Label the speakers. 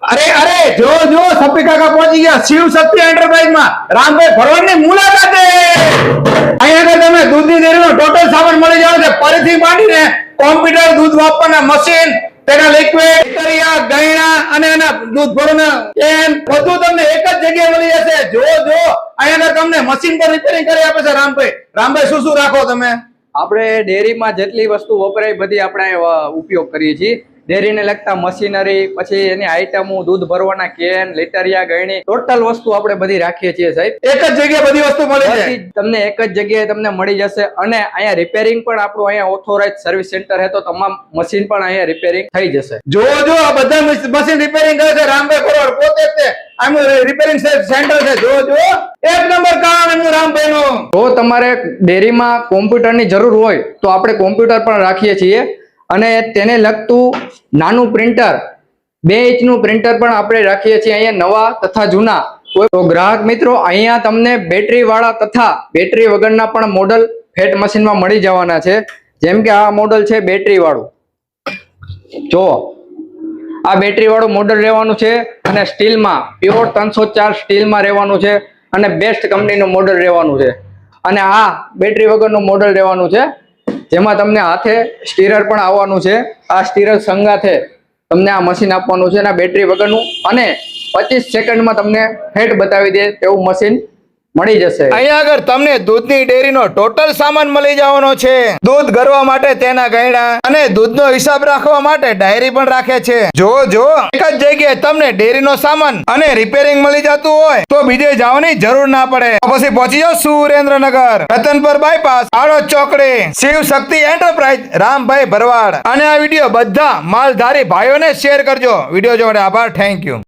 Speaker 1: अरे अरे जो जो सप्पी काका पहुंची गया शिव शक्ति एंटरप्राइज में रामभाई भरवाड ની મુલાકાતે અહીંયા આગળ તમે દૂધની ડેરીનો ટોટલ સામાન મળી જાવ છે ફરીથી માંડીને કોમ્પ્યુટર દૂધ વાપવાના મશીન તેના લિક્વિડ બેક્ટેરિયા ગયણા અને એના દૂધ ભરવાના કેન બધું તમને એક જ જગ્યાએ મળી જશે જો જો અહીંયા આગળ તમને મશીન પર રિપેરિંગ કરી આપે છે રામભાઈ શું શું રાખો તમે
Speaker 2: આપણે ડેરીમાં જેટલી વસ્તુ વપરાય બધી આપણે ઉપયોગ કરીએ છીએ ડેરીને લગતા મશીનરી પછી એની આઈટમો દૂધ ભરવાના કેન લીટરિયા ગયણી ટોટલ વસ્તુ આપણે બધી રાખીએ છીએ સાહેબ
Speaker 1: એક જ જગ્યાએ બધી વસ્તુ મળી જાય
Speaker 2: તમને એક જ જગ્યાએ તમને મળી જશે અને અહીંયા રિપેરિંગ પણ આપણું અહીંયા ઓથોરાઇઝ સર્વિસ સેન્ટર છે તો તમામ મશીન પણ અહીંયા રિપેરિંગ થઈ જશે
Speaker 1: જો જો આ બધા મશીન રિપેરિંગ કરે છે રામભાઈ ભરવાડ પોતે જ આમ રિપેરિંગ સેન્ટર છે જો જો એક નંબર કામ એમનું રામભાઈ નું
Speaker 2: જો તમારે ડેરીમાં કોમ્પ્યુટરની જરૂર હોય તો આપણે કોમ્પ્યુટર પણ રાખીએ છીએ અને તેને લગતું નાનું પ્રિન્ટર 2 ઇંચનું પ્રિન્ટર પણ આપણે રાખીએ છીએ અહીંયા નવા તથા જૂના તો ગ્રાહક મિત્રો અહીંયા તમને બેટરી વાળા તથા બેટરી વગરના પણ મોડલ ફેટ મશીનમાં મળી જવાના છે જેમ કે આ મોડલ છે બેટરી વાળું જો આ બેટરી વાળું મોડલ રહેવાનું છે અને સ્ટીલમાં પ્યોર 304 સ્ટીલમાં રહેવાનું છે અને બેસ્ટ કંપનીનું મોડલ રહેવાનું છે અને આ બેટરી વગરનું મોડલ રહેવાનું છે જેમાં તમને હાથે સ્ટીરર પણ આવવાનું છે આ સ્ટીરર સંગાથે તમને આ મશીન આપવાનું છે અને બેટરી વગરનું અને 25 સેકન્ડમાં તમને ફેટ બતાવી દે તેવું મશીન મળી જશે
Speaker 1: અહીંયા આગળ તમને દૂધની ડેરીનો ટોટલ સામાન મળી જવાનો છે દૂધ ગરવા માટે તેના ગયણા અને દૂધનો હિસાબ રાખવા માટે ડાયરી પણ રાખે છે જો જો એક જ જગ્યાએ તમને ડેરીનો સામાન અને રિપેરિંગ મળી જતું હોય તો બીજે જવાની જરૂર ના પડે પછી પહોંચી જાઓ સુરેન્દ્રનગર રતનપર બાયપાસ આડોદ ચોકડી શિવ શક્તિ એન્ટરપ્રાઇઝ રામભાઈ ભરવાડ અને આ વિડીયો બધા માલધારી ભાઈઓને શેર કરજો વિડીયો જોવા માટે આભાર થેન્ક યુ